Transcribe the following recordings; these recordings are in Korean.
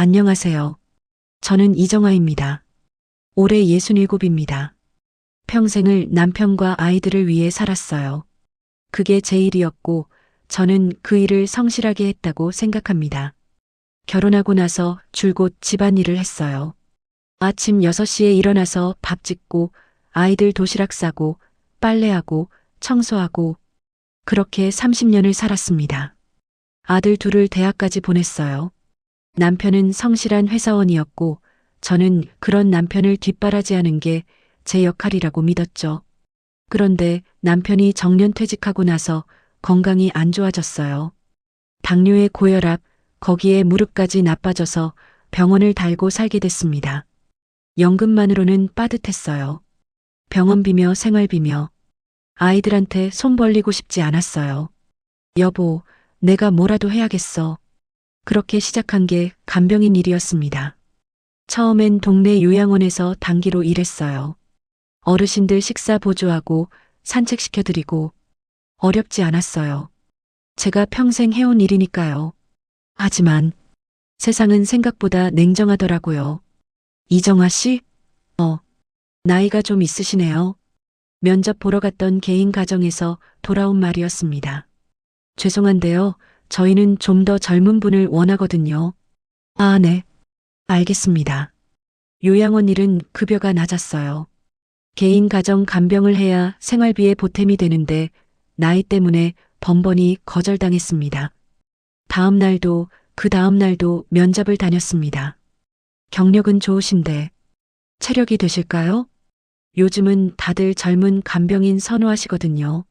안녕하세요. 저는 이정아입니다. 올해 67입니다. 평생을 남편과 아이들을 위해 살았어요. 그게 제 일이었고, 저는 그 일을 성실하게 했다고 생각합니다. 결혼하고 나서 줄곧 집안일을 했어요. 아침 6시에 일어나서 밥 짓고, 아이들 도시락 싸고, 빨래하고, 청소하고, 그렇게 30년을 살았습니다. 아들 둘을 대학까지 보냈어요. 남편은 성실한 회사원이었고, 저는 그런 남편을 뒷바라지하는 게 제 역할이라고 믿었죠. 그런데 남편이 정년퇴직하고 나서 건강이 안 좋아졌어요. 당뇨에 고혈압, 거기에 무릎까지 나빠져서 병원을 달고 살게 됐습니다. 연금만으로는 빠듯했어요. 병원비며 생활비며 아이들한테 손 벌리고 싶지 않았어요. 여보, 내가 뭐라도 해야겠어. 그렇게 시작한 게 간병인 일이었습니다. 처음엔 동네 요양원에서 단기로 일했어요. 어르신들 식사 보조하고 산책시켜드리고 어렵지 않았어요. 제가 평생 해온 일이니까요. 하지만 세상은 생각보다 냉정하더라고요. 이정아 씨? 나이가 좀 있으시네요. 면접 보러 갔던 개인 가정에서 돌아온 말이었습니다. 죄송한데요. 저희는 좀 더 젊은 분을 원하거든요. 아, 네. 알겠습니다. 요양원 일은 급여가 낮았어요. 개인 가정 간병을 해야 생활비에 보탬이 되는데 나이 때문에 번번이 거절당했습니다. 다음 날도 그 다음 날도 면접을 다녔습니다. 경력은 좋으신데 체력이 되실까요? 요즘은 다들 젊은 간병인 선호하시거든요.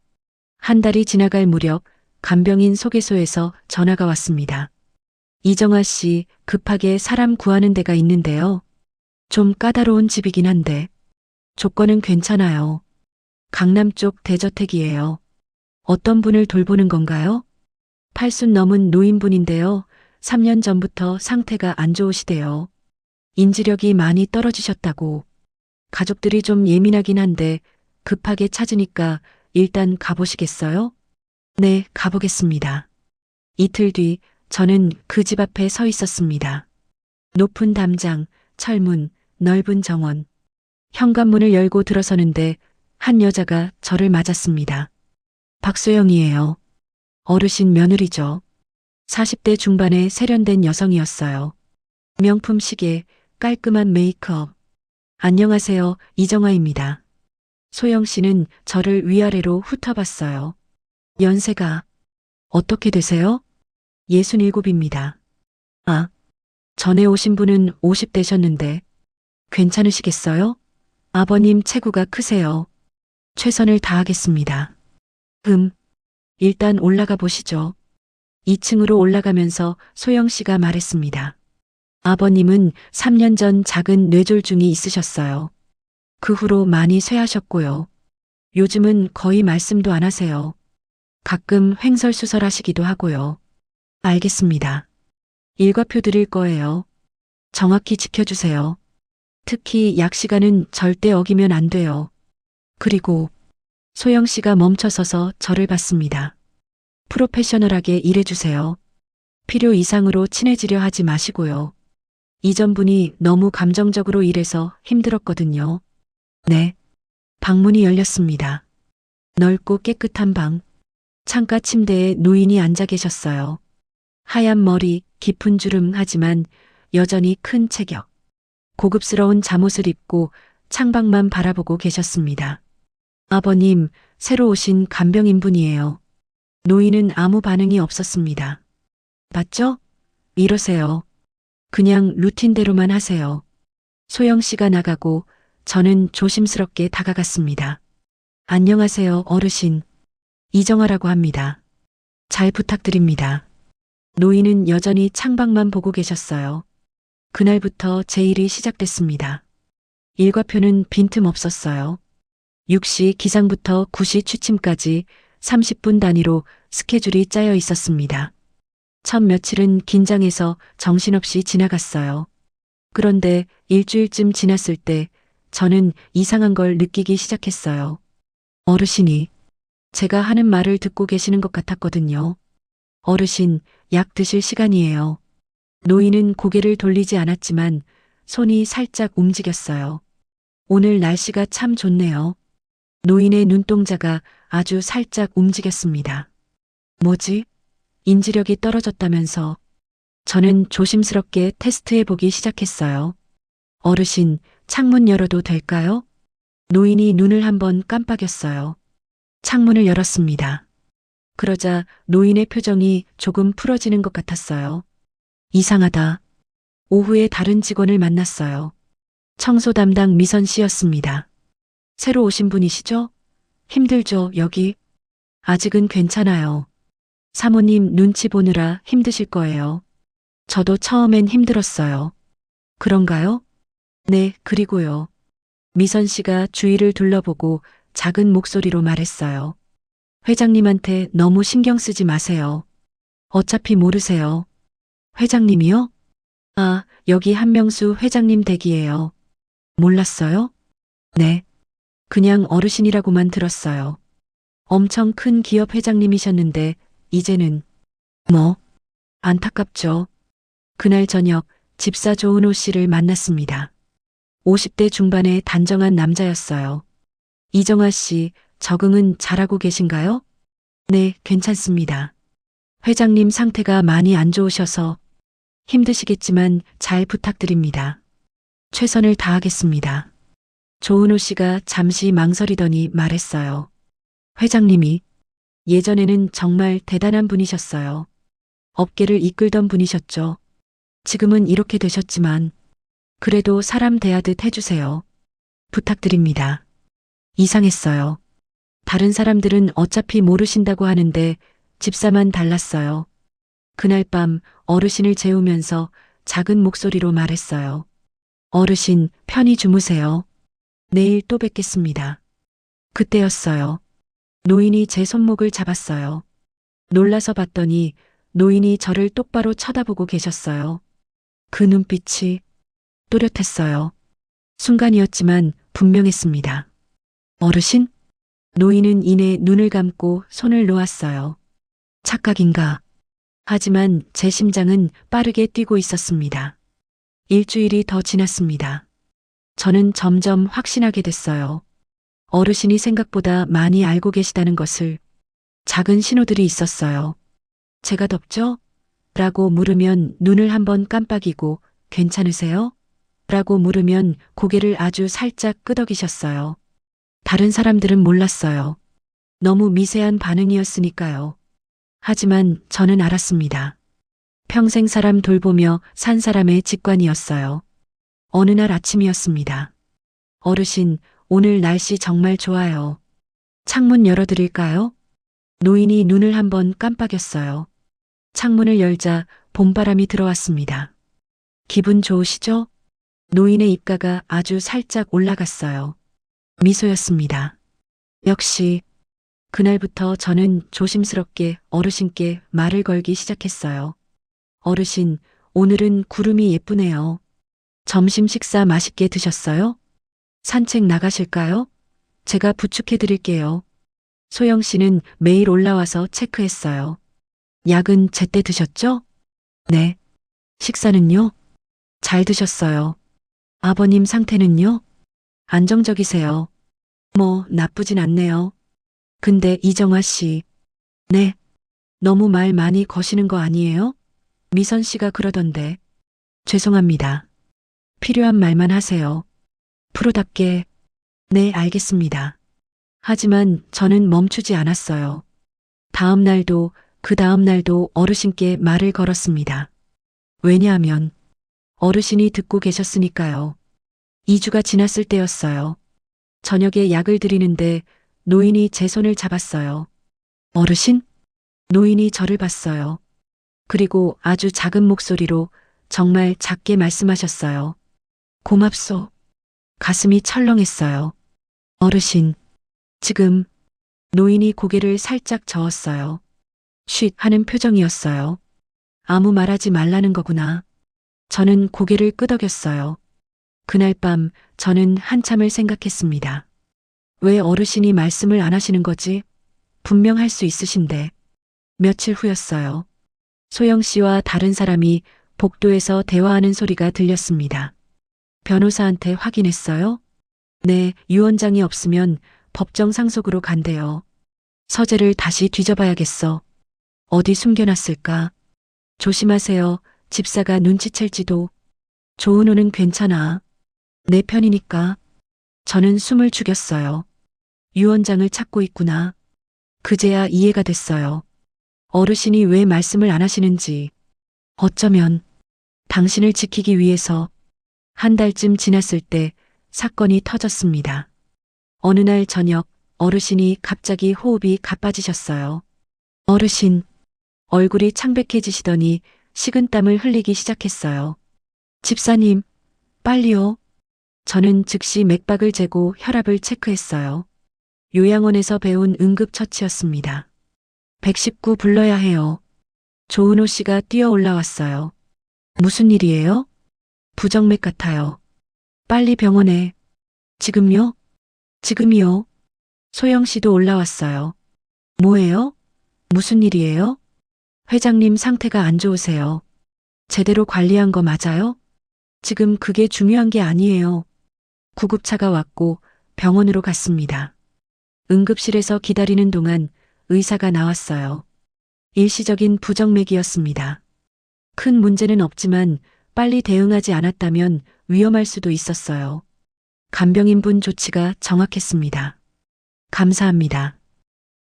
한 달이 지나갈 무렵 간병인 소개소에서 전화가 왔습니다. 이정아 씨, 급하게 사람 구하는 데가 있는데요. 좀 까다로운 집이긴 한데 조건은 괜찮아요. 강남 쪽 대저택이에요. 어떤 분을 돌보는 건가요? 80 넘은 노인분인데요. 3년 전부터 상태가 안 좋으시대요. 인지력이 많이 떨어지셨다고. 가족들이 좀 예민하긴 한데 급하게 찾으니까 일단 가보시겠어요? 네, 가보겠습니다. 이틀 뒤 저는 그 집 앞에 서 있었습니다. 높은 담장, 철문, 넓은 정원. 현관문을 열고 들어서는데 한 여자가 저를 맞았습니다. 박소영이에요. 어르신 며느리죠. 40대 중반의 세련된 여성이었어요. 명품 시계, 깔끔한 메이크업. 안녕하세요, 이정아입니다. 소영 씨는 저를 위아래로 훑어봤어요. 연세가 어떻게 되세요? 67입니다. 아, 전에 오신 분은 50대셨는데 괜찮으시겠어요? 아버님 체구가 크세요. 최선을 다하겠습니다. 일단 올라가 보시죠. 2층으로 올라가면서 소영 씨가 말했습니다. 아버님은 3년 전 작은 뇌졸중이 있으셨어요. 그 후로 많이 쇠하셨고요. 요즘은 거의 말씀도 안 하세요. 가끔 횡설수설하시기도 하고요. 알겠습니다. 일과표 드릴 거예요. 정확히 지켜주세요. 특히 약 시간은 절대 어기면 안 돼요. 그리고 소영 씨가 멈춰서서 저를 봤습니다. 프로페셔널하게 일해주세요. 필요 이상으로 친해지려 하지 마시고요. 이전 분이 너무 감정적으로 일해서 힘들었거든요. 네. 방문이 열렸습니다. 넓고 깨끗한 방. 창가 침대에 노인이 앉아 계셨어요. 하얀 머리, 깊은 주름 하지만 여전히 큰 체격. 고급스러운 잠옷을 입고 창밖만 바라보고 계셨습니다. 아버님, 새로 오신 간병인분이에요. 노인은 아무 반응이 없었습니다. 맞죠? 이러세요. 그냥 루틴대로만 하세요. 소영 씨가 나가고 저는 조심스럽게 다가갔습니다. 안녕하세요, 어르신. 이정아라고 합니다. 잘 부탁드립니다. 노인은 여전히 창밖만 보고 계셨어요. 그날부터 제 일이 시작됐습니다. 일과표는 빈틈없었어요. 6시 기상부터 9시 취침까지 30분 단위로 스케줄이 짜여 있었습니다. 첫 며칠은 긴장해서 정신없이 지나갔어요. 그런데 일주일쯤 지났을 때 저는 이상한 걸 느끼기 시작했어요. 어르신이 제가 하는 말을 듣고 계시는 것 같았거든요. 어르신, 약 드실 시간이에요. 노인은 고개를 돌리지 않았지만 손이 살짝 움직였어요. 오늘 날씨가 참 좋네요. 노인의 눈동자가 아주 살짝 움직였습니다. 뭐지? 인지력이 떨어졌다면서. 저는 조심스럽게 테스트해보기 시작했어요. 어르신, 창문 열어도 될까요? 노인이 눈을 한번 깜빡였어요. 창문을 열었습니다. 그러자 노인의 표정이 조금 풀어지는 것 같았어요. 이상하다. 오후에 다른 직원을 만났어요. 청소 담당 미선 씨였습니다. 새로 오신 분이시죠? 힘들죠, 여기? 아직은 괜찮아요. 사모님 눈치 보느라 힘드실 거예요. 저도 처음엔 힘들었어요. 그런가요? 네, 그리고요. 미선 씨가 주위를 둘러보고 작은 목소리로 말했어요. 회장님한테 너무 신경 쓰지 마세요. 어차피 모르세요. 회장님이요? 아, 여기 한명수 회장님 댁이에요. 몰랐어요? 네. 그냥 어르신이라고만 들었어요. 엄청 큰 기업 회장님이셨는데 이제는 뭐? 안타깝죠. 그날 저녁 집사 조은호 씨를 만났습니다. 50대 중반의 단정한 남자였어요. 이정아 씨, 적응은 잘하고 계신가요? 네, 괜찮습니다. 회장님 상태가 많이 안 좋으셔서 힘드시겠지만 잘 부탁드립니다. 최선을 다하겠습니다. 조은호 씨가 잠시 망설이더니 말했어요. 회장님이 예전에는 정말 대단한 분이셨어요. 업계를 이끌던 분이셨죠. 지금은 이렇게 되셨지만 그래도 사람 대하듯 해주세요. 부탁드립니다. 이상했어요. 다른 사람들은 어차피 모르신다고 하는데 집사만 달랐어요. 그날 밤 어르신을 재우면서 작은 목소리로 말했어요. 어르신, 편히 주무세요. 내일 또 뵙겠습니다. 그때였어요. 노인이 제 손목을 잡았어요. 놀라서 봤더니 노인이 저를 똑바로 쳐다보고 계셨어요. 그 눈빛이 또렷했어요. 순간이었지만 분명했습니다. 어르신? 노인은 이내 눈을 감고 손을 놓았어요. 착각인가? 하지만 제 심장은 빠르게 뛰고 있었습니다. 일주일이 더 지났습니다. 저는 점점 확신하게 됐어요. 어르신이 생각보다 많이 알고 계시다는 것을. 작은 신호들이 있었어요. 제가 덥죠? 라고 물으면 눈을 한번 깜빡이고 괜찮으세요? 라고 물으면 고개를 아주 살짝 끄덕이셨어요. 다른 사람들은 몰랐어요. 너무 미세한 반응이었으니까요. 하지만 저는 알았습니다. 평생 사람 돌보며 산 사람의 직관이었어요. 어느 날 아침이었습니다. 어르신, 오늘 날씨 정말 좋아요. 창문 열어드릴까요? 노인이 눈을 한번 깜빡였어요. 창문을 열자 봄바람이 들어왔습니다. 기분 좋으시죠? 노인의 입가가 아주 살짝 올라갔어요. 미소였습니다. 역시 그날부터 저는 조심스럽게 어르신께 말을 걸기 시작했어요. 어르신, 오늘은 구름이 예쁘네요. 점심 식사 맛있게 드셨어요? 산책 나가실까요? 제가 부축해 드릴게요. 소영 씨는 매일 올라와서 체크했어요. 약은 제때 드셨죠? 네. 식사는요? 잘 드셨어요. 아버님 상태는요? 안정적이세요. 뭐 나쁘진 않네요. 근데 이정아 씨. 네. 너무 말 많이 거시는 거 아니에요? 미선 씨가 그러던데. 죄송합니다. 필요한 말만 하세요. 프로답게. 네, 알겠습니다. 하지만 저는 멈추지 않았어요. 다음 날도 그 다음 날도 어르신께 말을 걸었습니다. 왜냐하면 어르신이 듣고 계셨으니까요. 2주가 지났을 때였어요. 저녁에 약을 드리는데 노인이 제 손을 잡았어요. 어르신? 노인이 저를 봤어요. 그리고 아주 작은 목소리로 정말 작게 말씀하셨어요. 고맙소. 가슴이 철렁했어요. 어르신, 지금 노인이 고개를 살짝 저었어요. 쉿 하는 표정이었어요. 아무 말하지 말라는 거구나. 저는 고개를 끄덕였어요. 그날 밤 저는 한참을 생각했습니다. 왜 어르신이 말씀을 안 하시는 거지? 분명 할 수 있으신데. 며칠 후였어요. 소영 씨와 다른 사람이 복도에서 대화하는 소리가 들렸습니다. 변호사한테 확인했어요? 네, 유언장이 없으면 법정 상속으로 간대요. 서재를 다시 뒤져봐야겠어. 어디 숨겨놨을까? 조심하세요. 집사가 눈치챌지도. 조은호는 괜찮아. 내 편이니까. 저는 숨을 죽였어요. 유언장을 찾고 있구나. 그제야 이해가 됐어요. 어르신이 왜 말씀을 안 하시는지. 어쩌면 당신을 지키기 위해서. 한 달쯤 지났을 때 사건이 터졌습니다. 어느 날 저녁 어르신이 갑자기 호흡이 가빠지셨어요. 어르신, 얼굴이 창백해지시더니 식은땀을 흘리기 시작했어요. 집사님, 빨리요. 저는 즉시 맥박을 재고 혈압을 체크했어요. 요양원에서 배운 응급처치였습니다. 119 불러야 해요. 조은호 씨가 뛰어 올라왔어요. 무슨 일이에요? 부정맥 같아요. 빨리 병원에. 지금요? 지금이요. 소영 씨도 올라왔어요. 뭐예요? 무슨 일이에요? 회장님 상태가 안 좋으세요. 제대로 관리한 거 맞아요? 지금 그게 중요한 게 아니에요. 구급차가 왔고 병원으로 갔습니다. 응급실에서 기다리는 동안 의사가 나왔어요. 일시적인 부정맥이었습니다. 큰 문제는 없지만 빨리 대응하지 않았다면 위험할 수도 있었어요. 간병인분 조치가 정확했습니다. 감사합니다.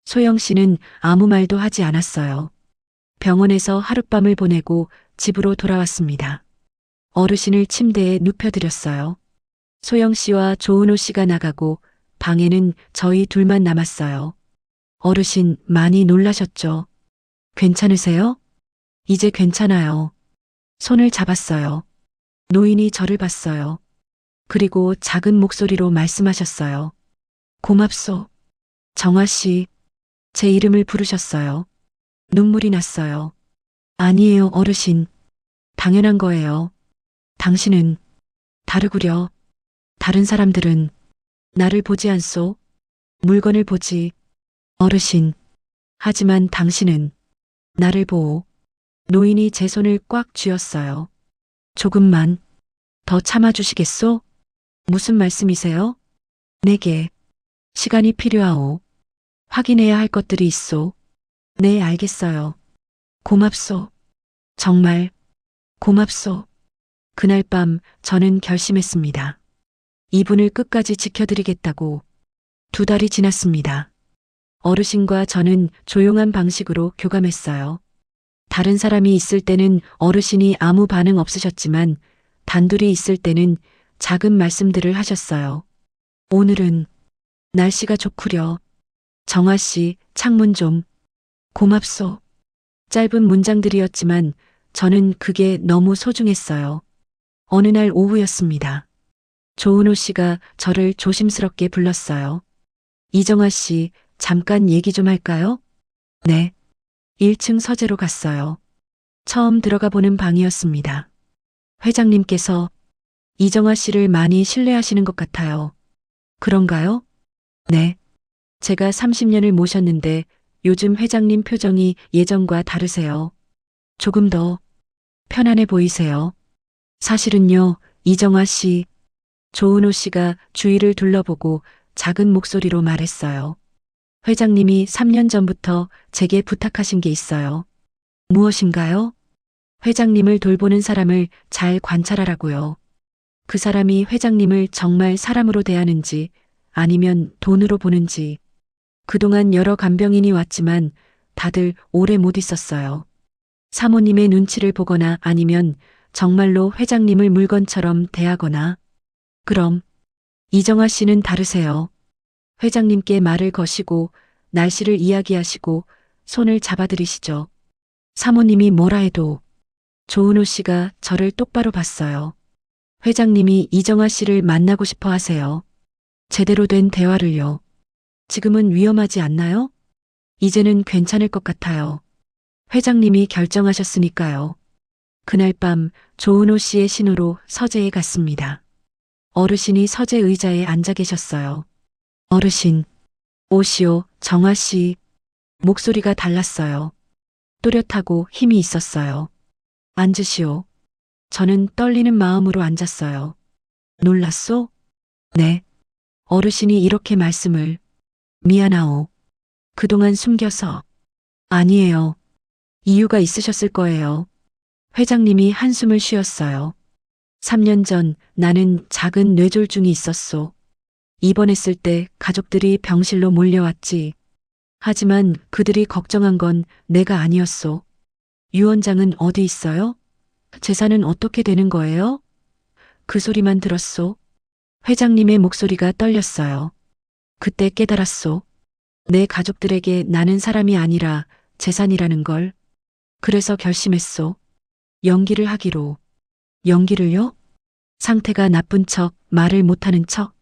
소영 씨는 아무 말도 하지 않았어요. 병원에서 하룻밤을 보내고 집으로 돌아왔습니다. 어르신을 침대에 눕혀드렸어요. 소영 씨와 조은호 씨가 나가고 방에는 저희 둘만 남았어요. 어르신 많이 놀라셨죠? 괜찮으세요? 이제 괜찮아요. 손을 잡았어요. 노인이 저를 봤어요. 그리고 작은 목소리로 말씀하셨어요. 고맙소. 정아 씨. 제 이름을 부르셨어요. 눈물이 났어요. 아니에요, 어르신. 당연한 거예요. 당신은 다르구려. 다른 사람들은 나를 보지 않소. 물건을 보지. 어르신. 하지만 당신은 나를 보오. 노인이 제 손을 꽉 쥐었어요. 조금만 더 참아주시겠소? 무슨 말씀이세요? 내게 시간이 필요하오. 확인해야 할 것들이 있소. 네, 알겠어요. 고맙소. 정말 고맙소. 그날 밤 저는 결심했습니다. 이분을 끝까지 지켜드리겠다고. 2달이 지났습니다. 어르신과 저는 조용한 방식으로 교감했어요. 다른 사람이 있을 때는 어르신이 아무 반응 없으셨지만 단둘이 있을 때는 작은 말씀들을 하셨어요. 오늘은 날씨가 좋구려. 정아 씨, 창문 좀. 고맙소. 짧은 문장들이었지만 저는 그게 너무 소중했어요. 어느 날 오후였습니다. 조은호 씨가 저를 조심스럽게 불렀어요. 이정아 씨, 잠깐 얘기 좀 할까요? 네. 1층 서재로 갔어요. 처음 들어가 보는 방이었습니다. 회장님께서 이정아 씨를 많이 신뢰하시는 것 같아요. 그런가요? 네. 제가 30년을 모셨는데 요즘 회장님 표정이 예전과 다르세요. 조금 더 편안해 보이세요. 사실은요, 이정아 씨. 조은호 씨가 주위를 둘러보고 작은 목소리로 말했어요. 회장님이 3년 전부터 제게 부탁하신 게 있어요. 무엇인가요? 회장님을 돌보는 사람을 잘 관찰하라고요. 그 사람이 회장님을 정말 사람으로 대하는지 아니면 돈으로 보는지. 그동안 여러 간병인이 왔지만 다들 오래 못 있었어요. 사모님의 눈치를 보거나 아니면 정말로 회장님을 물건처럼 대하거나. 그럼 이정아 씨는 다르세요. 회장님께 말을 거시고 날씨를 이야기하시고 손을 잡아들이시죠. 사모님이 뭐라 해도. 조은호 씨가 저를 똑바로 봤어요. 회장님이 이정아 씨를 만나고 싶어 하세요. 제대로 된 대화를요. 지금은 위험하지 않나요? 이제는 괜찮을 것 같아요. 회장님이 결정하셨으니까요. 그날 밤 조은호 씨의 신호로 서재에 갔습니다. 어르신이 서재 의자에 앉아 계셨어요. 어르신, 오시오, 정아 씨. 목소리가 달랐어요. 또렷하고 힘이 있었어요. 앉으시오. 저는 떨리는 마음으로 앉았어요. 놀랐소? 네. 어르신이 이렇게 말씀을. 미안하오. 그동안 숨겨서. 아니에요. 이유가 있으셨을 거예요. 회장님이 한숨을 쉬었어요. 3년 전 나는 작은 뇌졸중이 있었소. 입원했을 때 가족들이 병실로 몰려왔지. 하지만 그들이 걱정한 건 내가 아니었소. 유 원장은 어디 있어요? 재산은 어떻게 되는 거예요? 그 소리만 들었소. 회장님의 목소리가 떨렸어요. 그때 깨달았소. 내 가족들에게 나는 사람이 아니라 재산이라는 걸. 그래서 결심했소. 연기를 하기로. 연기를요? 상태가 나쁜 척, 말을 못하는 척.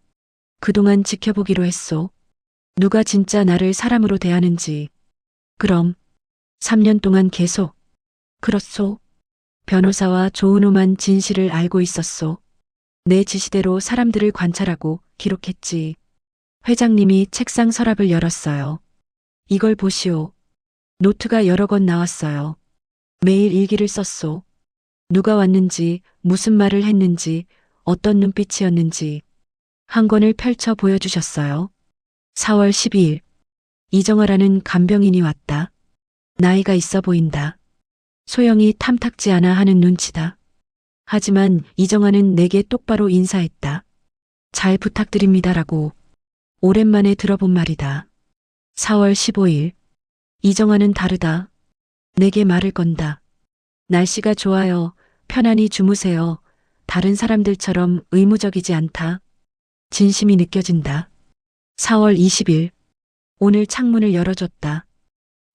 그동안 지켜보기로 했소. 누가 진짜 나를 사람으로 대하는지. 그럼 3년 동안 계속. 그렇소. 변호사와 조은호만 진실을 알고 있었소. 내 지시대로 사람들을 관찰하고 기록했지. 회장님이 책상 서랍을 열었어요. 이걸 보시오. 노트가 여러 권 나왔어요. 매일 일기를 썼소. 누가 왔는지, 무슨 말을 했는지, 어떤 눈빛이었는지. 한 권을 펼쳐 보여주셨어요. 4월 12일. 이정아라는 간병인이 왔다. 나이가 있어 보인다. 소영이 탐탁지 않아 하는 눈치다. 하지만 이정아는 내게 똑바로 인사했다. 잘 부탁드립니다라고. 오랜만에 들어본 말이다. 4월 15일. 이정아는 다르다. 내게 말을 건다. 날씨가 좋아요. 편안히 주무세요. 다른 사람들처럼 의무적이지 않다. 진심이 느껴진다. 4월 20일. 오늘 창문을 열어줬다.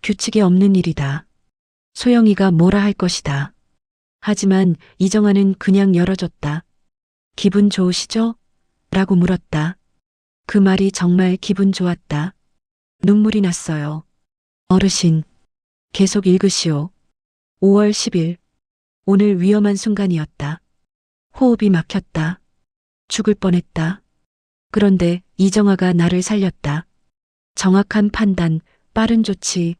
규칙이 없는 일이다. 소영이가 뭐라 할 것이다. 하지만 이정아는 그냥 열어줬다. 기분 좋으시죠? 라고 물었다. 그 말이 정말 기분 좋았다. 눈물이 났어요. 어르신, 계속 읽으시오. 5월 10일. 오늘 위험한 순간이었다. 호흡이 막혔다. 죽을 뻔했다. 그런데 이정아가 나를 살렸다. 정확한 판단, 빠른 조치,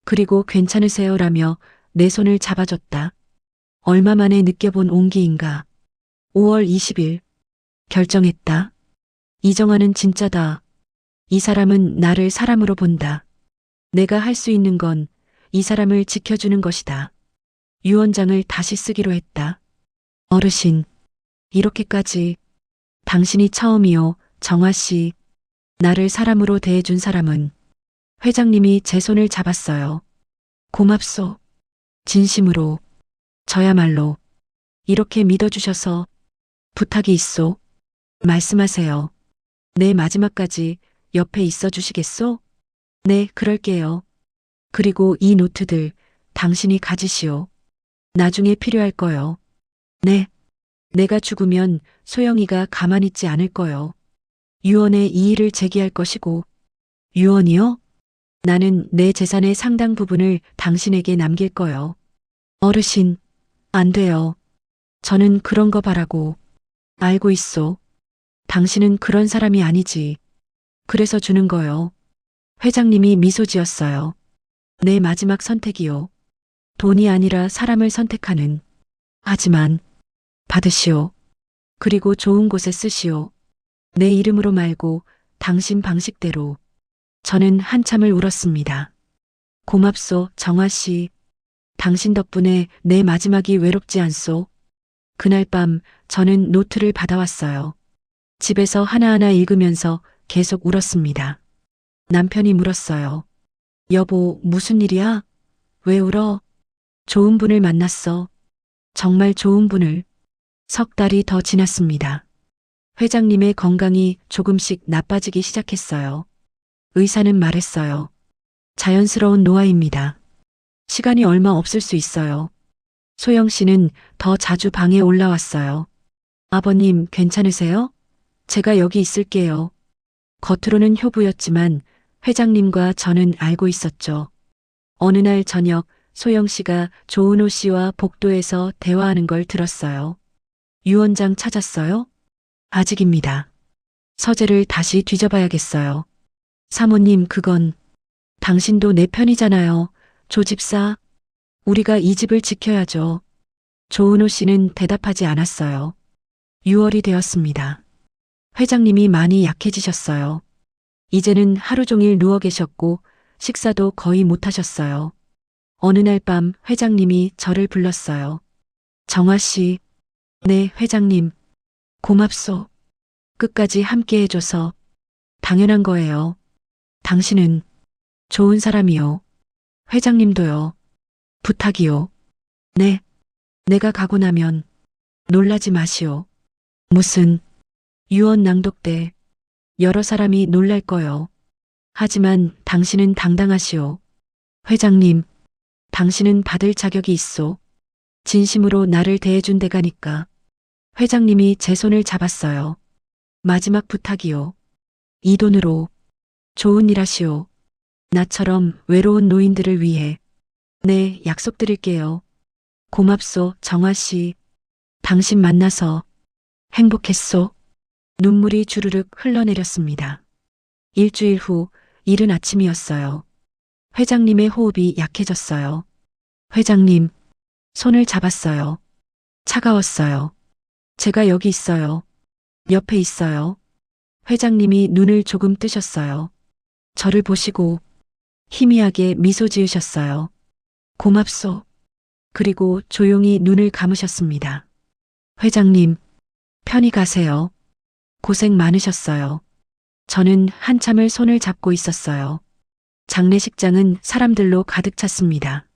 그리고 괜찮으세요라며 내 손을 잡아줬다. 얼마 만에 느껴본 온기인가. 5월 20일. 결정했다. 이정아는 진짜다. 이 사람은 나를 사람으로 본다. 내가 할 수 있는 건 이 사람을 지켜주는 것이다. 유 원장을 다시 쓰기로 했다. 어르신, 이렇게까지. 당신이 처음이요, 정아 씨. 나를 사람으로 대해준 사람은. 회장님이 제 손을 잡았어요. 고맙소. 진심으로. 저야말로. 이렇게 믿어주셔서. 부탁이 있소. 말씀하세요. 내 마지막까지 옆에 있어 주시겠소? 네, 그럴게요. 그리고 이 노트들 당신이 가지시오. 나중에 필요할 거요. 네. 내가 죽으면 소영이가 가만히 있지 않을 거요. 유언에 이의를 제기할 것이고. 유언이요? 나는 내 재산의 상당 부분을 당신에게 남길 거요. 어르신, 안 돼요. 저는 그런 거 바라고. 알고 있소. 당신은 그런 사람이 아니지. 그래서 주는 거요. 회장님이 미소 지었어요. 내 마지막 선택이요. 돈이 아니라 사람을 선택하는. 하지만 받으시오. 그리고 좋은 곳에 쓰시오. 내 이름으로 말고 당신 방식대로. 저는 한참을 울었습니다. 고맙소, 정아 씨. 당신 덕분에 내 마지막이 외롭지 않소. 그날 밤 저는 노트를 받아왔어요. 집에서 하나하나 읽으면서 계속 울었습니다. 남편이 물었어요. 여보, 무슨 일이야? 왜 울어? 좋은 분을 만났어. 정말 좋은 분을. 석 달이 더 지났습니다. 회장님의 건강이 조금씩 나빠지기 시작했어요. 의사는 말했어요. 자연스러운 노화입니다. 시간이 얼마 없을 수 있어요. 소영 씨는 더 자주 방에 올라왔어요. 아버님, 괜찮으세요? 제가 여기 있을게요. 겉으로는 효부였지만 회장님과 저는 알고 있었죠. 어느 날 저녁 소영 씨가 조은호 씨와 복도에서 대화하는 걸 들었어요. 유 원장 찾았어요? 아직입니다. 서재를 다시 뒤져봐야겠어요. 사모님, 그건 당신도 내 편이잖아요. 조 집사. 우리가 이 집을 지켜야죠. 조은호 씨는 대답하지 않았어요. 6월이 되었습니다. 회장님이 많이 약해지셨어요. 이제는 하루 종일 누워 계셨고 식사도 거의 못 하셨어요. 어느 날 밤 회장님이 저를 불렀어요. 정아 씨, 네, 회장님. 고맙소. 끝까지 함께 해줘서 당연한 거예요. 당신은 좋은 사람이요. 회장님도요. 부탁이요. 네. 내가 가고 나면 놀라지 마시오. 무슨 유언 낭독 때 여러 사람이 놀랄 거요. 하지만 당신은 당당하시오. 회장님, 당신은 받을 자격이 있소. 진심으로 나를 대해준 데가니까. 회장님이 제 손을 잡았어요. 마지막 부탁이요. 이 돈으로 좋은 일 하시오. 나처럼 외로운 노인들을 위해. 네, 약속드릴게요. 고맙소, 정아 씨. 당신 만나서 행복했소. 눈물이 주르륵 흘러내렸습니다. 일주일 후 이른 아침이었어요. 회장님의 호흡이 약해졌어요. 회장님, 손을 잡았어요. 차가웠어요. 제가 여기 있어요. 옆에 있어요. 회장님이 눈을 조금 뜨셨어요. 저를 보시고 희미하게 미소 지으셨어요. 고맙소. 그리고 조용히 눈을 감으셨습니다. 회장님, 편히 가세요. 고생 많으셨어요. 저는 한참을 손을 잡고 있었어요. 장례식장은 사람들로 가득 찼습니다.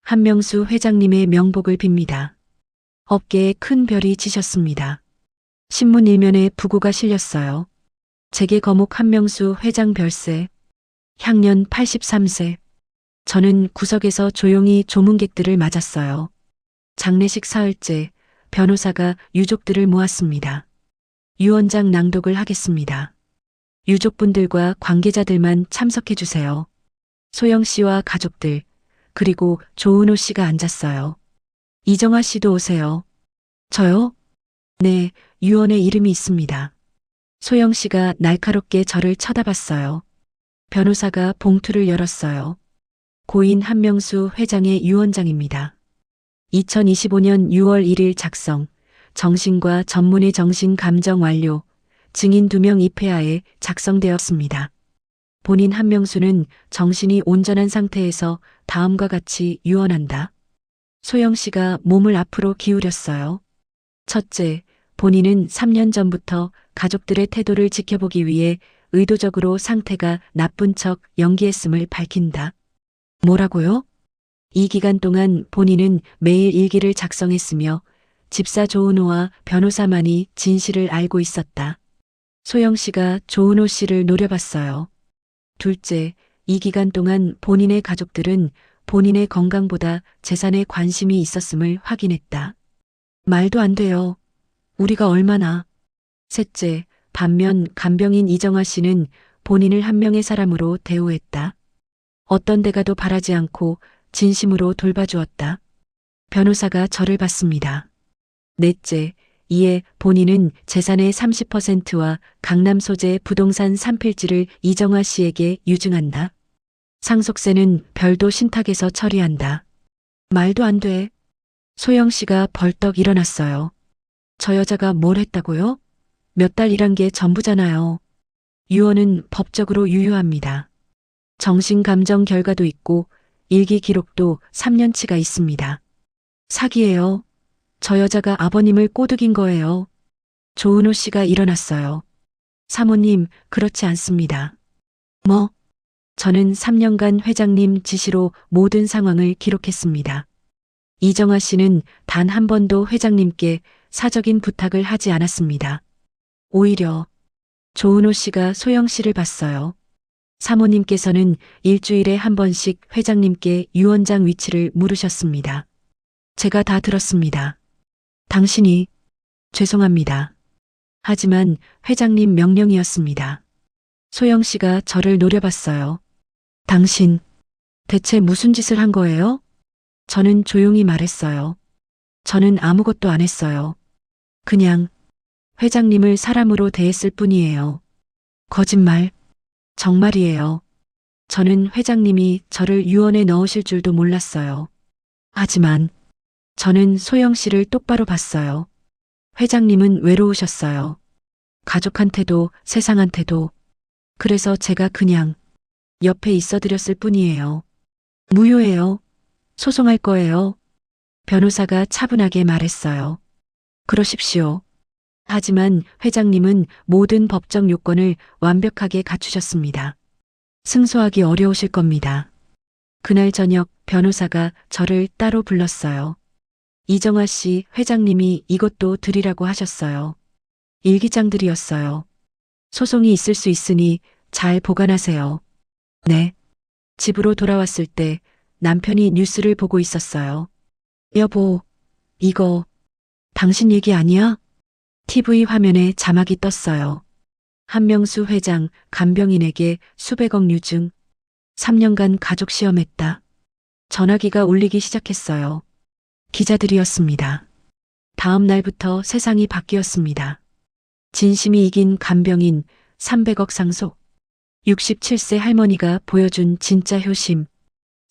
한명수 회장님의 명복을 빕니다. 어깨에 큰 별이 지셨습니다. 신문 일면에 부고가 실렸어요. 재계 거목 한명수 회장 별세. 향년 83세. 저는 구석에서 조용히 조문객들을 맞았어요. 장례식 사흘째 변호사가 유족들을 모았습니다. 유언장 낭독을 하겠습니다. 유족분들과 관계자들만 참석해 주세요. 소영 씨와 가족들, 그리고 조은호 씨가 앉았어요. 이정아 씨도 오세요. 저요? 네, 유언에 이름이 있습니다. 소영 씨가 날카롭게 저를 쳐다봤어요. 변호사가 봉투를 열었어요. 고인 한명수 회장의 유언장입니다. 2025년 6월 1일 작성, 정신과 전문의 정신 감정 완료, 증인 2명 입회하에 작성되었습니다. 본인 한명수는 정신이 온전한 상태에서 다음과 같이 유언한다. 소영 씨가 몸을 앞으로 기울였어요. 첫째, 본인은 3년 전부터 가족들의 태도를 지켜보기 위해 의도적으로 상태가 나쁜 척 연기했음을 밝힌다. 뭐라고요? 이 기간 동안 본인은 매일 일기를 작성했으며 집사 조은호와 변호사만이 진실을 알고 있었다. 소영 씨가 조은호 씨를 노려봤어요. 둘째, 이 기간 동안 본인의 가족들은 본인의 건강보다 재산에 관심이 있었음을 확인했다. 말도 안 돼요. 우리가 얼마나. 셋째, 반면 간병인 이정아 씨는 본인을 한 명의 사람으로 대우했다. 어떤 데 가도 바라지 않고 진심으로 돌봐주었다. 변호사가 저를 봤습니다. 넷째, 이에 본인은 재산의 30%와 강남 소재 부동산 3필지를 이정아 씨에게 유증한다. 상속세는 별도 신탁에서 처리한다. 말도 안 돼. 소영 씨가 벌떡 일어났어요. 저 여자가 뭘 했다고요? 몇 달 일한 게 전부잖아요. 유언은 법적으로 유효합니다. 정신감정 결과도 있고 일기 기록도 3년치가 있습니다. 사기예요. 저 여자가 아버님을 꼬드긴 거예요. 조은호 씨가 일어났어요. 사모님, 그렇지 않습니다. 뭐? 저는 3년간 회장님 지시로 모든 상황을 기록했습니다. 이정아 씨는 단 한 번도 회장님께 사적인 부탁을 하지 않았습니다. 오히려 조은호 씨가 소영 씨를 봤어요. 사모님께서는 일주일에 한 번씩 회장님께 유언장 위치를 물으셨습니다. 제가 다 들었습니다. 당신이 죄송합니다. 하지만 회장님 명령이었습니다. 소영 씨가 저를 노려봤어요. 당신 대체 무슨 짓을 한 거예요? 저는 조용히 말했어요. 저는 아무것도 안 했어요. 그냥 회장님을 사람으로 대했을 뿐이에요. 거짓말. 정말이에요. 저는 회장님이 저를 유언에 넣으실 줄도 몰랐어요. 하지만 저는 소영 씨를 똑바로 봤어요. 회장님은 외로우셨어요. 가족한테도 세상한테도. 그래서 제가 그냥 옆에 있어 드렸을 뿐이에요. 무효예요. 소송할 거예요. 변호사가 차분하게 말했어요. 그러십시오. 하지만 회장님은 모든 법적 요건을 완벽하게 갖추셨습니다. 승소하기 어려우실 겁니다. 그날 저녁 변호사가 저를 따로 불렀어요. 이정아 씨, 회장님이 이것도 드리라고 하셨어요. 일기장들이었어요. 소송이 있을 수 있으니 잘 보관하세요. 네. 집으로 돌아왔을 때 남편이 뉴스를 보고 있었어요. 여보, 이거 당신 얘기 아니야? TV 화면에 자막이 떴어요. 한명수 회장 간병인에게 수백억 유증, 3년간 가족 시험했다. 전화기가 울리기 시작했어요. 기자들이었습니다. 다음 날부터 세상이 바뀌었습니다. 진심이 이긴 간병인 300억 상속, 67세 할머니가 보여준 진짜 효심,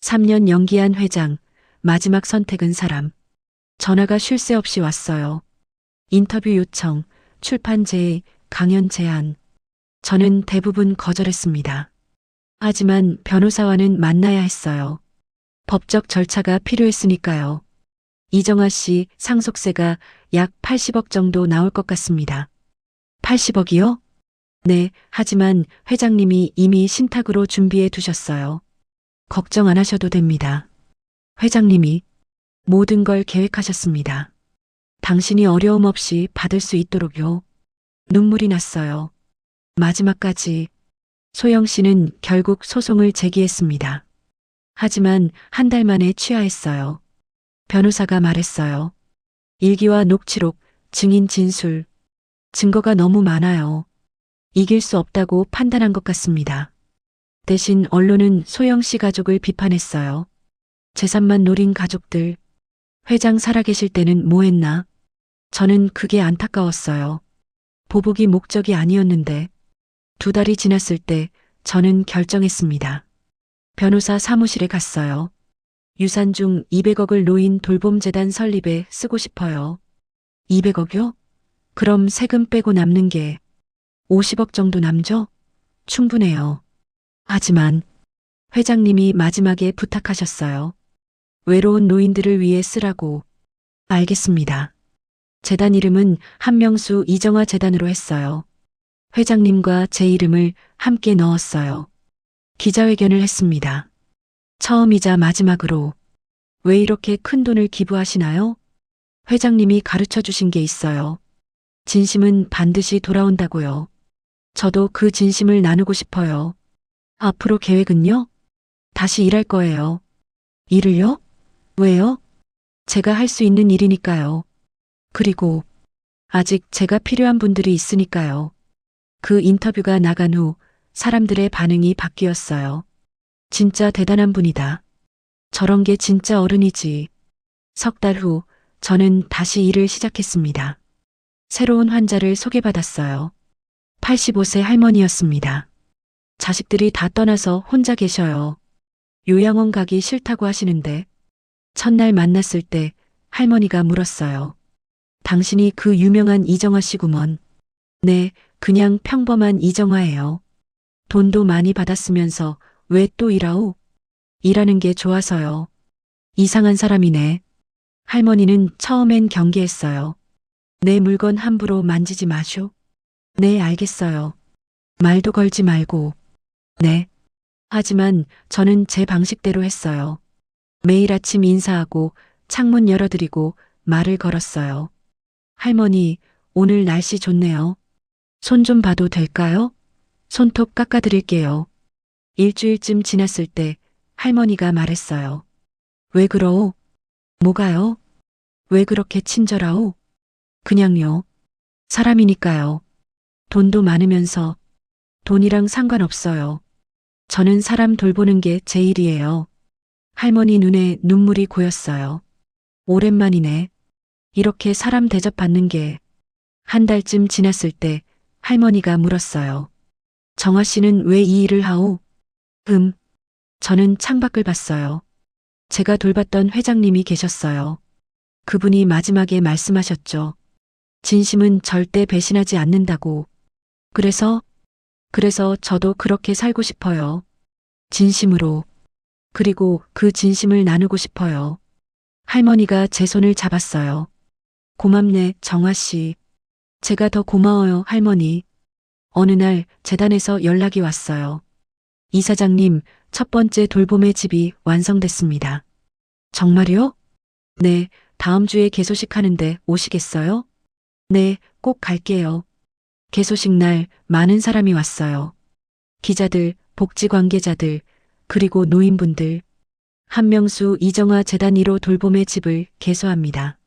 3년 연기한 회장, 마지막 선택은 사람. 전화가 쉴 새 없이 왔어요. 인터뷰 요청, 출판 제의, 강연 제안. 저는 대부분 거절했습니다. 하지만 변호사와는 만나야 했어요. 법적 절차가 필요했으니까요. 이정아 씨 상속세가 약 80억 정도 나올 것 같습니다. 80억이요? 네, 하지만 회장님이 이미 신탁으로 준비해 두셨어요. 걱정 안 하셔도 됩니다. 회장님이 모든 걸 계획하셨습니다. 당신이 어려움 없이 받을 수 있도록요. 눈물이 났어요. 마지막까지 소영 씨는 결국 소송을 제기했습니다. 하지만 한 달 만에 취하했어요. 변호사가 말했어요. 일기와 녹취록, 증인 진술, 증거가 너무 많아요. 이길 수 없다고 판단한 것 같습니다. 대신 언론은 소영 씨 가족을 비판했어요. 재산만 노린 가족들, 회장 살아계실 때는 뭐 했나? 저는 그게 안타까웠어요. 보복이 목적이 아니었는데 2달이 지났을 때 저는 결정했습니다. 변호사 사무실에 갔어요. 유산 중 200억을 노인 돌봄재단 설립에 쓰고 싶어요. 200억요? 그럼 세금 빼고 남는 게 50억 정도 남죠? 충분해요. 하지만 회장님이 마지막에 부탁하셨어요. 외로운 노인들을 위해 쓰라고. 알겠습니다. 재단 이름은 한명수 이정아 재단으로 했어요. 회장님과 제 이름을 함께 넣었어요. 기자회견을 했습니다. 처음이자 마지막으로. 왜 이렇게 큰 돈을 기부하시나요? 회장님이 가르쳐 주신 게 있어요. 진심은 반드시 돌아온다고요. 저도 그 진심을 나누고 싶어요. 앞으로 계획은요? 다시 일할 거예요. 일을요? 왜요? 제가 할 수 있는 일이니까요. 그리고 아직 제가 필요한 분들이 있으니까요. 그 인터뷰가 나간 후 사람들의 반응이 바뀌었어요. 진짜 대단한 분이다. 저런 게 진짜 어른이지. 석 달 후 저는 다시 일을 시작했습니다. 새로운 환자를 소개받았어요. 85세 할머니였습니다. 자식들이 다 떠나서 혼자 계셔요. 요양원 가기 싫다고 하시는데 첫날 만났을 때 할머니가 물었어요. 당신이 그 유명한 이정아 씨구먼. 네, 그냥 평범한 이정아예요. 돈도 많이 받았으면서 왜 또 일하오? 일하는 게 좋아서요. 이상한 사람이네. 할머니는 처음엔 경계했어요. 내 물건 함부로 만지지 마쇼. 네, 알겠어요. 말도 걸지 말고. 네. 하지만 저는 제 방식대로 했어요. 매일 아침 인사하고 창문 열어드리고 말을 걸었어요. 할머니, 오늘 날씨 좋네요. 손 좀 봐도 될까요? 손톱 깎아드릴게요. 일주일쯤 지났을 때 할머니가 말했어요. 왜 그러오? 뭐가요? 왜 그렇게 친절하오? 그냥요. 사람이니까요. 돈도 많으면서 돈이랑 상관없어요. 저는 사람 돌보는 게 제 일이에요. 할머니 눈에 눈물이 고였어요. 오랜만이네. 이렇게 사람 대접받는 게. 한 달쯤 지났을 때 할머니가 물었어요. 정아 씨는 왜 이 일을 하오? 저는 창밖을 봤어요. 제가 돌봤던 회장님이 계셨어요. 그분이 마지막에 말씀하셨죠. 진심은 절대 배신하지 않는다고. 그래서 저도 그렇게 살고 싶어요. 진심으로. 그리고 그 진심을 나누고 싶어요. 할머니가 제 손을 잡았어요. 고맙네, 정아 씨. 제가 더 고마워요, 할머니. 어느 날 재단에서 연락이 왔어요. 이사장님, 첫 번째 돌봄의 집이 완성됐습니다. 정말요? 네, 다음 주에 개소식 하는데 오시겠어요? 네, 꼭 갈게요. 개소식 날 많은 사람이 왔어요. 기자들, 복지 관계자들, 그리고 노인분들. 한명수 이정아 재단 1호 돌봄의 집을 개소합니다.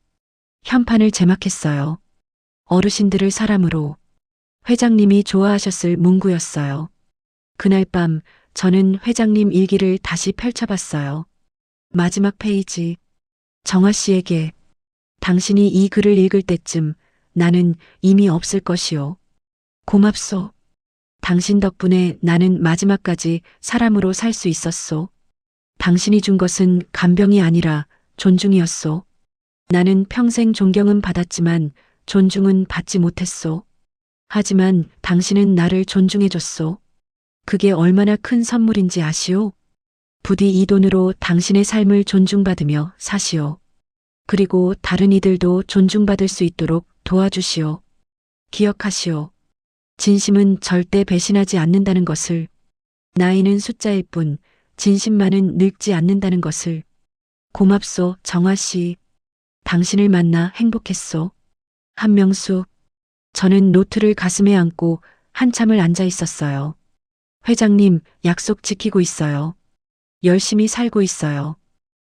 현판을 제막했어요. 어르신들을 사람으로. 회장님이 좋아하셨을 문구였어요. 그날 밤 저는 회장님 일기를 다시 펼쳐봤어요. 마지막 페이지. 정아 씨에게. 당신이 이 글을 읽을 때쯤 나는 이미 없을 것이요. 고맙소. 당신 덕분에 나는 마지막까지 사람으로 살 수 있었소. 당신이 준 것은 간병이 아니라 존중이었소. 나는 평생 존경은 받았지만 존중은 받지 못했소. 하지만 당신은 나를 존중해줬소. 그게 얼마나 큰 선물인지 아시오? 부디 이 돈으로 당신의 삶을 존중받으며 사시오. 그리고 다른 이들도 존중받을 수 있도록 도와주시오. 기억하시오. 진심은 절대 배신하지 않는다는 것을. 나이는 숫자일 뿐 진심만은 늙지 않는다는 것을. 고맙소, 정아 씨. 당신을 만나 행복했소. 한명수. 저는 노트를 가슴에 안고 한참을 앉아 있었어요. 회장님, 약속 지키고 있어요. 열심히 살고 있어요.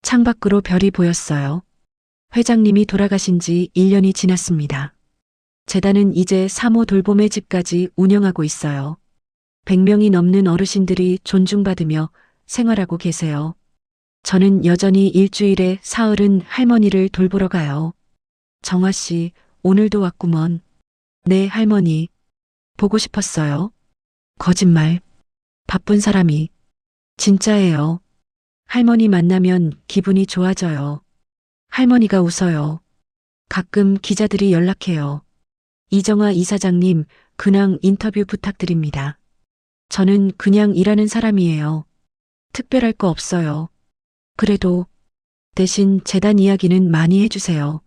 창밖으로 별이 보였어요. 회장님이 돌아가신 지 1년이 지났습니다. 재단은 이제 3호 돌봄의 집까지 운영하고 있어요. 100명이 넘는 어르신들이 존중받으며 생활하고 계세요. 저는 여전히 일주일에 사흘은 할머니를 돌보러 가요. 정아 씨, 오늘도 왔구먼. 네, 할머니. 보고 싶었어요. 거짓말. 바쁜 사람이. 진짜예요. 할머니 만나면 기분이 좋아져요. 할머니가 웃어요. 가끔 기자들이 연락해요. 이정아 이사장님, 근황 인터뷰 부탁드립니다. 저는 그냥 일하는 사람이에요. 특별할 거 없어요. 그래도 대신 재단 이야기는 많이 해주세요.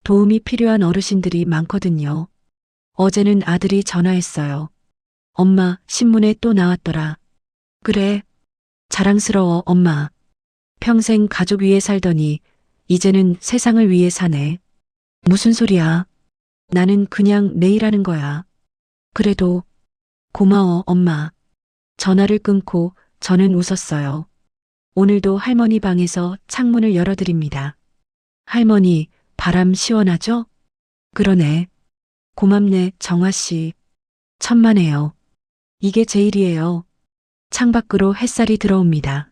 도움이 필요한 어르신들이 많거든요. 어제는 아들이 전화했어요. 엄마, 신문에 또 나왔더라. 그래. 자랑스러워, 엄마. 평생 가족 위에 살더니 이제는 세상을 위해 사네. 무슨 소리야. 나는 그냥 내일 하는 거야. 그래도 고마워, 엄마. 전화를 끊고 저는 웃었어요. 오늘도 할머니 방에서 창문을 열어드립니다. 할머니, 바람 시원하죠? 그러네. 고맙네, 정아 씨. 천만에요. 이게 제일이에요. 창밖으로 햇살이 들어옵니다.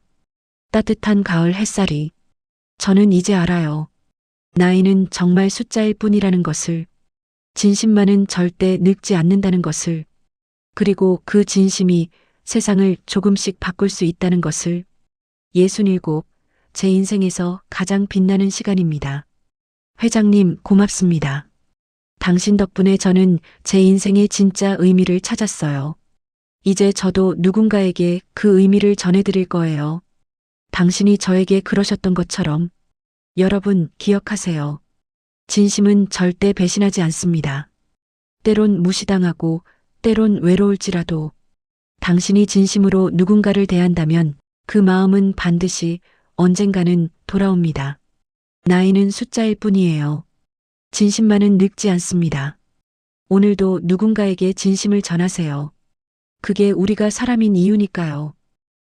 따뜻한 가을 햇살이. 저는 이제 알아요. 나이는 정말 숫자일 뿐이라는 것을. 진심만은 절대 늙지 않는다는 것을. 그리고 그 진심이 세상을 조금씩 바꿀 수 있다는 것을. 67, 제 인생에서 가장 빛나는 시간입니다. 회장님, 고맙습니다. 당신 덕분에 저는 제 인생의 진짜 의미를 찾았어요. 이제 저도 누군가에게 그 의미를 전해드릴 거예요. 당신이 저에게 그러셨던 것처럼. 여러분, 기억하세요. 진심은 절대 배신하지 않습니다. 때론 무시당하고, 때론 외로울지라도, 당신이 진심으로 누군가를 대한다면 그 마음은 반드시 언젠가는 돌아옵니다. 나이는 숫자일 뿐이에요. 진심만은 늙지 않습니다. 오늘도 누군가에게 진심을 전하세요. 그게 우리가 사람인 이유니까요.